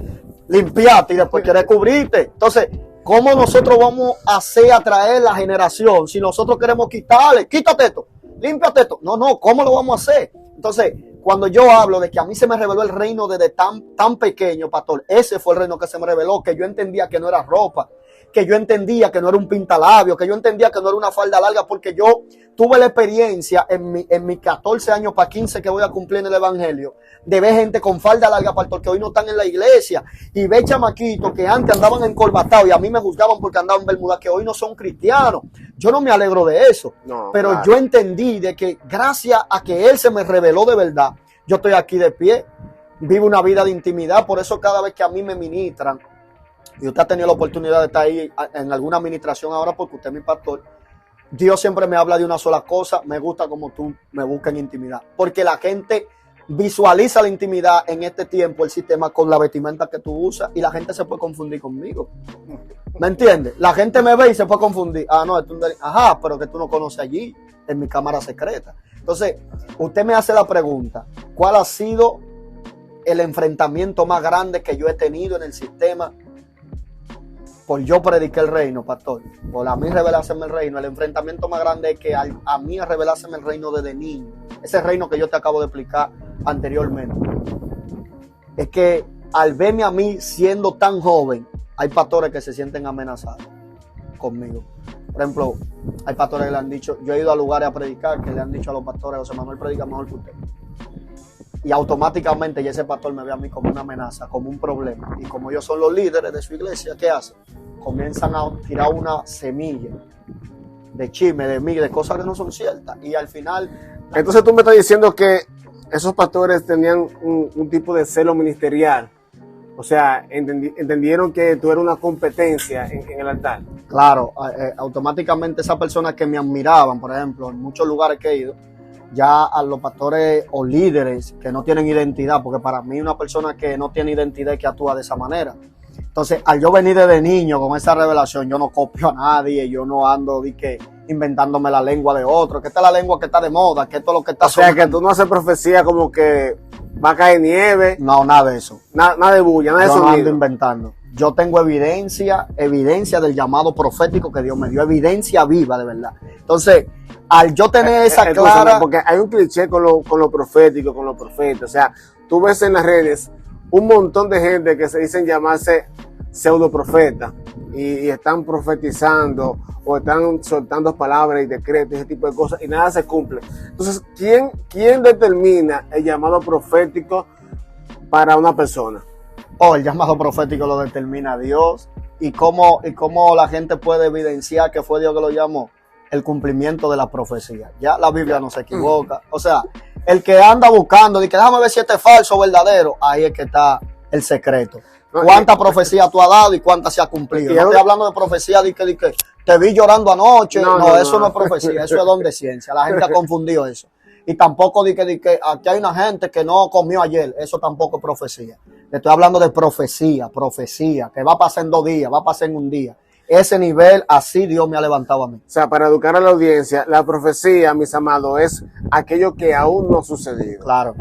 limpiarte y después quiere cubrirte. Entonces, ¿cómo nosotros vamos a hacer atraer la generación si nosotros queremos quitarle? Quítate esto, límpiate esto. No, ¿cómo lo vamos a hacer? Entonces, cuando yo hablo de que a mí se me reveló el reino desde tan pequeño, pastor, ese fue el reino que se me reveló, que yo entendía que no era ropa, que yo entendía que no era un pintalabio, que yo entendía que no era una falda larga, porque yo tuve la experiencia en mis 14 años para 15 que voy a cumplir en el evangelio, de ver gente con falda larga, pastor, que hoy no están en la iglesia, y ver chamaquitos que antes andaban encorbatados y a mí me juzgaban porque andaban en bermuda, que hoy no son cristianos. Yo no me alegro de eso, pero claro, yo entendí de que gracias a que Él se me reveló de verdad, yo estoy aquí de pie, vivo una vida de intimidad. Por eso cada vez que a mí me ministran, y usted ha tenido la oportunidad de estar ahí en alguna administración ahora porque usted es mi pastor, Dios siempre me habla de una sola cosa: me gusta como tú me buscas en intimidad. Porque la gente visualiza la intimidad en este tiempo, el sistema, con la vestimenta que tú usas, y la gente se puede confundir conmigo. ¿Me entiendes? La gente me ve y se puede confundir. No, es un ajá, pero que tú no conoces allí, en mi cámara secreta. Entonces, usted me hace la pregunta: ¿cuál ha sido el enfrentamiento más grande que yo he tenido en el sistema por yo prediqué el reino, pastor? Por a mí revelárseme el reino. El enfrentamiento más grande es que a mí revelárseme el reino desde niño. Ese reino que yo te acabo de explicar anteriormente. Es que al verme a mí siendo tan joven, hay pastores que se sienten amenazados conmigo. Por ejemplo, hay pastores que le han dicho, yo he ido a lugares a predicar, que le han dicho a los pastores: José Manuel predica mejor que usted. Y automáticamente ya ese pastor me ve a mí como una amenaza, como un problema. Y como ellos son los líderes de su iglesia, ¿qué hacen? Comienzan a tirar una semilla de chisme, de mí, de cosas que no son ciertas. Y al final... Entonces tú me estás diciendo que esos pastores tenían un tipo de celo ministerial. O sea, entendieron que tú eras una competencia en el altar. Claro, automáticamente esas personas que me admiraban, por ejemplo, en muchos lugares que he ido, ya a los pastores o líderes que no tienen identidad, porque para mí una persona que no tiene identidad es que actúa de esa manera. Entonces, al yo venir desde niño con esa revelación, yo no copio a nadie, yo no ando inventándome la lengua de otro, que esta es la lengua que está de moda, que esto es lo que está... O sea, que tú no haces profecía como que va a caer nieve. No, nada de eso. Nada de bulla, nada de sonido. Yo no ando yo tengo evidencia del llamado profético que Dios me dio, evidencia viva de verdad. Entonces, al yo tener esa clara... Porque hay un cliché con lo profético, con los profetas. O sea, tú ves en las redes un montón de gente que se dicen llamarse pseudo profeta y están profetizando o están soltando palabras y decretos y ese tipo de cosas y nada se cumple. Entonces, ¿quién determina el llamado profético para una persona? El llamado profético lo determina Dios. ¿Y cómo la gente puede evidenciar que fue Dios que lo llamó? El cumplimiento de la profecía. Ya la Biblia no se equivoca. O sea, el que anda buscando, dice, déjame ver si este es falso o verdadero, ahí es que está el secreto. ¿Cuánta profecía tú has dado y cuánta se ha cumplido? No estoy hablando de profecía de que te vi llorando anoche. No, eso no es profecía, eso es don de ciencia. La gente ha confundido eso. Y tampoco de que aquí hay una gente que no comió ayer. Eso tampoco es profecía. Le estoy hablando de profecía, que va a pasar en 2 días, va a pasar en 1 día. Ese nivel, así Dios me ha levantado a mí. O sea, para educar a la audiencia, la profecía, mis amados, es aquello que aún no ha sucedido. Claro.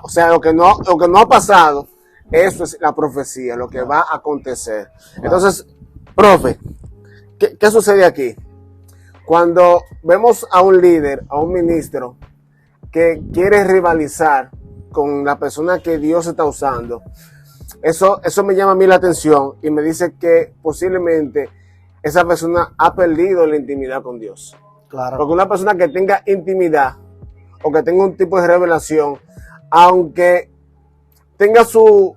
O sea, lo que no ha pasado, eso es la profecía, lo que va a acontecer. Entonces, profe, ¿qué sucede aquí? Cuando vemos a un líder, a un ministro, que quiere rivalizar con la persona que Dios está usando, eso me llama a mí la atención y me dice que posiblemente esa persona ha perdido la intimidad con Dios. Claro. Porque una persona que tenga intimidad o que tenga un tipo de revelación, aunque tenga su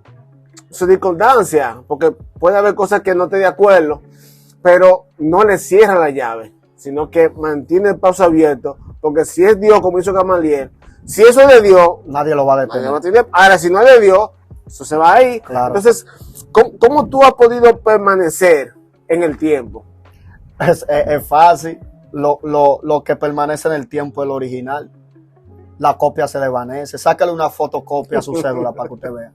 discordancia, porque puede haber cosas que no esté de acuerdo, pero no le cierra la llave, sino que mantiene el paso abierto, porque si es Dios, como hizo Gamaliel, si eso es de Dios, nadie lo va a detener. Ahora, si no es de Dios, eso se va ahí. Claro. Entonces, ¿cómo tú has podido permanecer en el tiempo? Es fácil. Lo que permanece en el tiempo es el original. La copia se desvanece. Sácale una fotocopia a su cédula para que usted vea.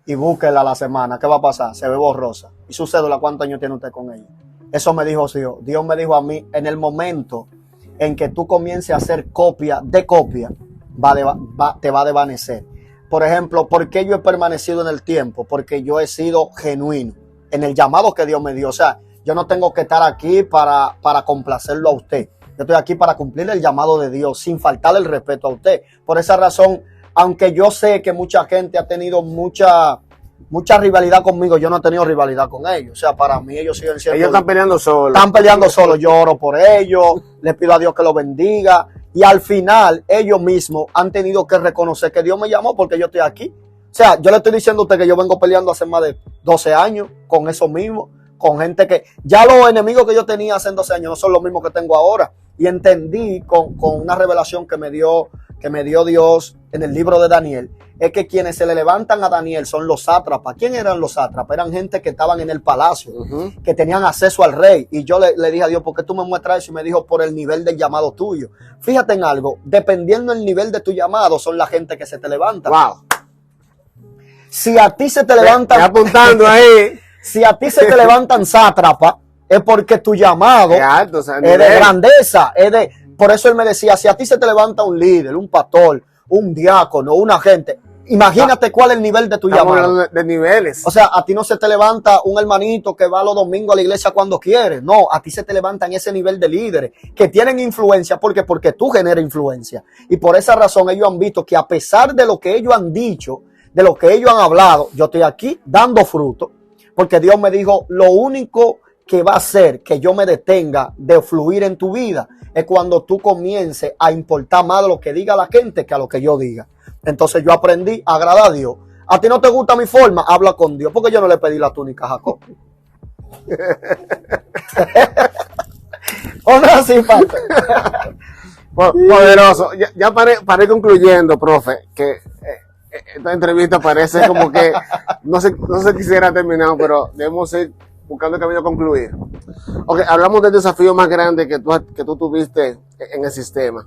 Y búsquela a la semana. ¿Qué va a pasar? Se ve borrosa. ¿Y su cédula cuántos años tiene usted con ella? Eso me dijo Dios. Dios me dijo a mí, en el momento en que tú comiences a hacer copia de copia, te va a desvanecer. Por ejemplo, ¿por qué yo he permanecido en el tiempo? Porque yo he sido genuino en el llamado que Dios me dio. O sea, yo no tengo que estar aquí para complacerlo a usted. Yo estoy aquí para cumplir el llamado de Dios sin faltarle el respeto a usted. Por esa razón, aunque yo sé que mucha gente ha tenido mucha rivalidad conmigo, yo no he tenido rivalidad con ellos. O sea, para mí ellos siguen siendo... Ellos están peleando solos. Están peleando solos. Yo oro por ellos, les pido a Dios que los bendiga. Y al final, ellos mismos han tenido que reconocer que Dios me llamó porque yo estoy aquí. O sea, yo le estoy diciendo a usted que yo vengo peleando hace más de 12 años con eso mismo, con gente que... Ya los enemigos que yo tenía hace 12 años no son los mismos que tengo ahora. Y entendí con una revelación que me dio Dios en el libro de Daniel, es que quienes se le levantan a Daniel son los sátrapas. ¿Quién eran los sátrapas? Eran gente que estaban en el palacio, que tenían acceso al rey. Y yo le dije a Dios, ¿por qué tú me muestras eso? Y me dijo, por el nivel del llamado tuyo. Fíjate en algo, dependiendo del nivel de tu llamado, son la gente que se te levanta. Wow. Si a ti se te levantan... apuntando ahí. Si a ti se te levantan sátrapas, es porque tu llamado alto, o sea, es de grandeza, por eso él me decía, si a ti se te levanta un líder, un pastor, un diácono, un agente, imagínate cuál es el nivel de tu llamado. De niveles. O sea, a ti no se te levanta un hermanito que va los domingos a la iglesia cuando quiere, no, a ti se te levanta en ese nivel de líderes que tienen influencia, porque tú generas influencia. Y por esa razón ellos han visto que a pesar de lo que ellos han dicho, de lo que ellos han hablado, yo estoy aquí dando fruto, porque Dios me dijo, lo único que va a hacer que yo me detenga de fluir en tu vida es cuando tú comiences a importar más de lo que diga la gente que a lo que yo diga. Entonces yo aprendí a agradar a Dios. A ti no te gusta mi forma, habla con Dios, porque yo no le pedí la túnica a Jacob. ¿O no así, padre? Poderoso. Ya paré concluyendo, profe, que esta entrevista parece como que no se quisiera terminar, pero debemos ir buscando el camino a concluir. Ok, hablamos del desafío más grande que tú tuviste en el sistema.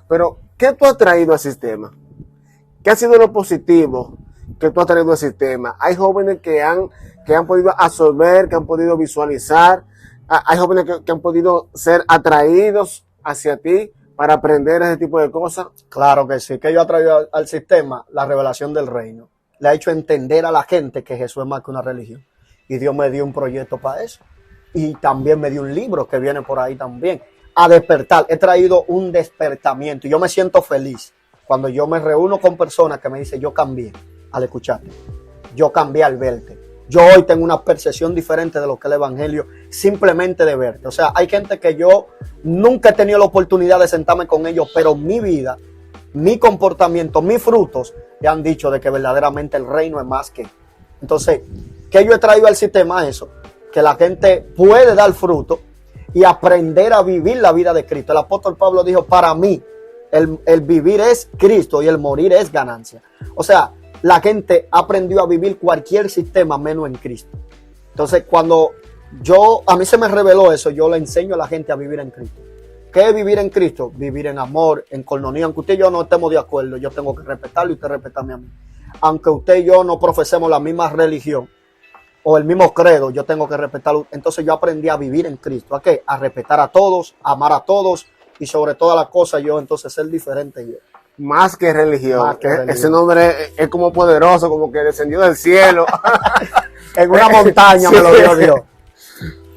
Pero, ¿qué tú has traído al sistema? ¿Qué ha sido lo positivo que tú has traído al sistema? Hay jóvenes que han podido absorber, que han podido visualizar. Hay jóvenes que han podido ser atraídos hacia ti para aprender ese tipo de cosas. Claro que sí, que yo he traído al sistema la revelación del reino. Le ha hecho entender a la gente que Jesús es más que una religión. y Dios me dio un proyecto para eso. Y también me dio un libro que viene por ahí también. A despertar, he traído un despertamiento y yo me siento feliz cuando yo me reúno con personas que me dicen, yo cambié al escucharte, yo cambié al verte. Yo hoy tengo una percepción diferente de lo que es el evangelio, simplemente de verte. O sea, hay gente que yo nunca he tenido la oportunidad de sentarme con ellos, pero mi vida, mi comportamiento, mis frutos, me han dicho de que verdaderamente el reino es más que. Entonces, ¿qué yo he traído al sistema? Eso, que la gente puede dar fruto y aprender a vivir la vida de Cristo. El apóstol Pablo dijo, para mí, el vivir es Cristo y el morir es ganancia. O sea, la gente aprendió a vivir cualquier sistema menos en Cristo. Entonces, cuando a mí se me reveló eso, yo le enseño a la gente a vivir en Cristo. ¿Qué es vivir en Cristo? Vivir en amor, en coinonía. Aunque usted y yo no estemos de acuerdo, yo tengo que respetarlo y usted respetarme a mí. Aunque usted y yo no profesemos la misma religión o el mismo credo, yo tengo que respetarlo. Entonces yo aprendí a vivir en Cristo. ¿A qué? A respetar a todos, a amar a todos y sobre todas las cosas yo entonces ser diferente yo. Más que religión. Más que religión. Ese nombre es como poderoso, como que descendió del cielo. En una montaña Sí. me lo dio Dios.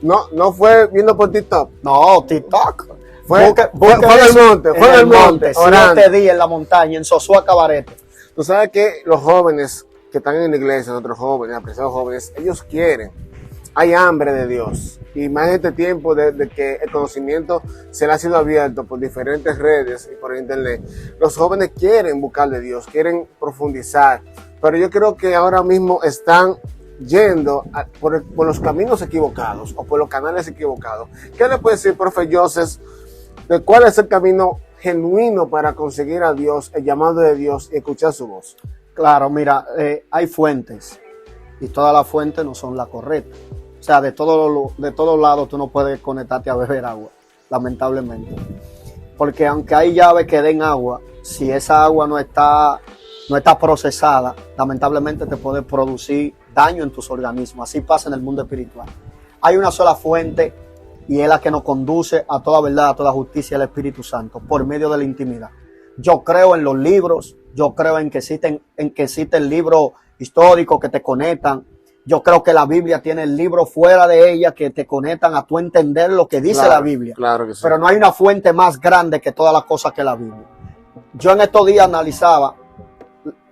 No fue viendo por TikTok. No, TikTok. Fue del monte, fue del monte, orando. 7 días en la montaña, en Sosúa Cabarete. Tú sabes que los jóvenes que están en la iglesia, nuestros jóvenes, apreciados jóvenes, ellos quieren. Hay hambre de Dios. Y más en este tiempo de que el conocimiento se le ha sido abierto por diferentes redes y por internet. Los jóvenes quieren buscar de Dios, quieren profundizar. Pero yo creo que ahora mismo están yendo por los caminos equivocados o por los canales equivocados. ¿Qué le puede decir, profe Joseph, de cuál es el camino genuino para conseguir a Dios, el llamado de Dios y escuchar su voz? Claro, mira, hay fuentes y todas las fuentes no son las correctas. O sea, de todos lados tú no puedes conectarte a beber agua, lamentablemente. Porque aunque hay llaves que den agua, si esa agua no está procesada, lamentablemente te puede producir daño en tus organismos. Así pasa en el mundo espiritual. Hay una sola fuente y es la que nos conduce a toda verdad, a toda justicia, el Espíritu Santo, por medio de la intimidad. Yo creo en los libros, yo creo en que existen libros históricos que te conectan. Yo creo que la Biblia tiene el libro fuera de ella que te conectan a tú entender lo que dice la Biblia. Claro que sí. Pero no hay una fuente más grande que todas las cosas que la Biblia. Yo en estos días analizaba,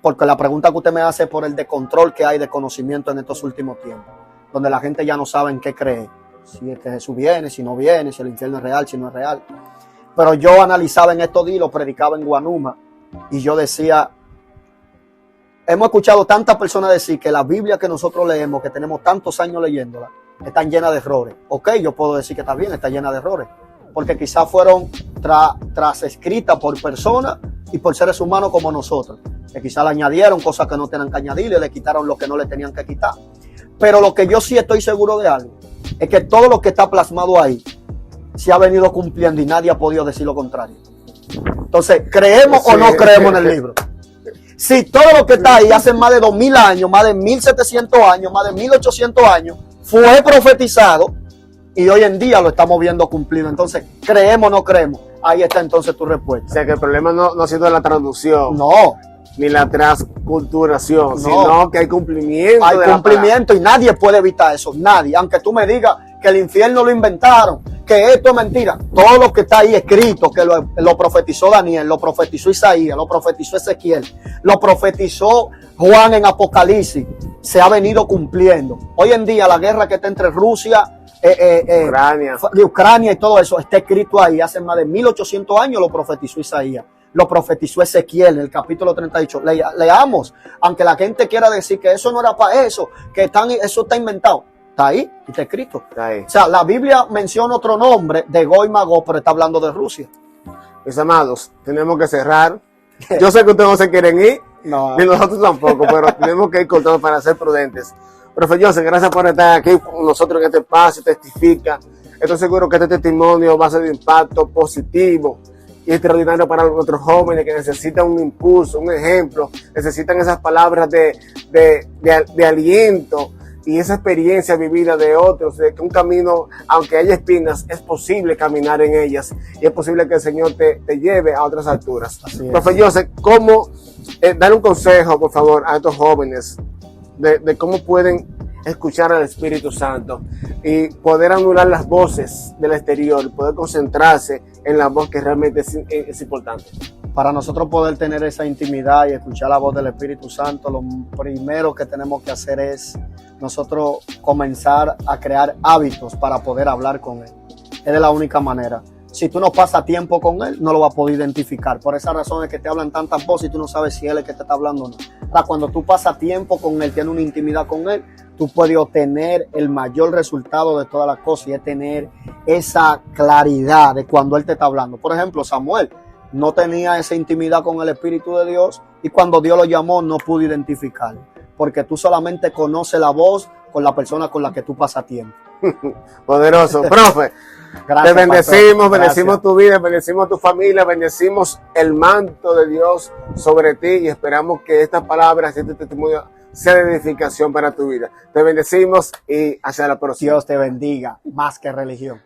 porque la pregunta que usted me hace es por el descontrol que hay de conocimiento en estos últimos tiempos, donde la gente ya no sabe en qué creer. Si es que Jesús viene, si no viene, si el infierno es real, si no es real. Pero yo analizaba en estos días, lo predicaba en Guanuma, y yo decía, hemos escuchado tantas personas decir que la Biblia que nosotros leemos, que tenemos tantos años leyéndola, están llenas de errores. Ok, yo puedo decir que está bien, está llena de errores, porque quizás fueron tras escritas por personas y por seres humanos como nosotros, que quizás le añadieron cosas que no tenían que añadirle, le quitaron lo que no le tenían que quitar. Pero lo que yo sí estoy seguro de algo, es que todo lo que está plasmado ahí se ha venido cumpliendo y nadie ha podido decir lo contrario. Entonces, ¿creemos o no creemos en el libro? Si todo lo que está ahí hace más de 2000 años, más de 1700 años, más de 1800 años, fue profetizado y hoy en día lo estamos viendo cumplido. Entonces, ¿creemos o no creemos? Ahí está entonces tu respuesta. O sea, que el problema no ha sido la traducción. No. Ni la transculturación, No. Sino que hay cumplimiento. Hay cumplimiento y nadie puede evitar eso. Nadie. Aunque tú me digas que el infierno lo inventaron, que esto es mentira. Todo lo que está ahí escrito, que lo profetizó Daniel, lo profetizó Isaías, lo profetizó Ezequiel, lo profetizó Juan en Apocalipsis, se ha venido cumpliendo. Hoy en día la guerra que está entre Rusia, Ucrania y todo eso está escrito ahí. Hace más de 1800 años lo profetizó Isaías. Lo profetizó Ezequiel en el capítulo 38. Leamos, aunque la gente quiera decir que eso no era para eso, que eso está inventado. Está ahí y está escrito. Está ahí. O sea, la Biblia menciona otro nombre de Gog y Magog, pero está hablando de Rusia. Mis amados, tenemos que cerrar. Yo sé que ustedes no se quieren ir, No. ni nosotros tampoco, pero tenemos que ir cortando para ser prudentes. Profe Joseph, gracias por estar aquí con nosotros en este espacio, testifica. Estoy seguro que este testimonio va a ser de impacto positivo y extraordinario para nuestros jóvenes que necesitan un impulso, un ejemplo, necesitan esas palabras de aliento y esa experiencia vivida de otros, de que un camino, aunque haya espinas, es posible caminar en ellas y es posible que el Señor te lleve a otras alturas. Profe Joseph, ¿cómo dar un consejo, por favor, a estos jóvenes de cómo pueden escuchar al Espíritu Santo y poder anular las voces del exterior, poder concentrarse en la voz que realmente es importante. Para nosotros poder tener esa intimidad y escuchar la voz del Espíritu Santo, lo primero que tenemos que hacer es nosotros comenzar a crear hábitos para poder hablar con Él. Es de la única manera. Si tú no pasas tiempo con Él, no lo vas a poder identificar. Por esa razón es que te hablan tantas voces y tú no sabes si Él es el que te está hablando o no. Ahora, cuando tú pasas tiempo con Él, tienes una intimidad con Él, tú puedes obtener el mayor resultado de todas las cosas y es tener esa claridad de cuando Él te está hablando. Por ejemplo, Samuel no tenía esa intimidad con el Espíritu de Dios y cuando Dios lo llamó no pudo identificarlo. Porque tú solamente conoces la voz con la persona con la que tú pasas tiempo. Poderoso. Profe, gracias, te bendecimos, pastor. bendecimos Gracias. tu vida, bendecimos tu familia, bendecimos el manto de Dios sobre ti y esperamos que estas palabras, este testimonio sea de edificación para tu vida. Te bendecimos y hasta la próxima. Dios te bendiga, más que religión.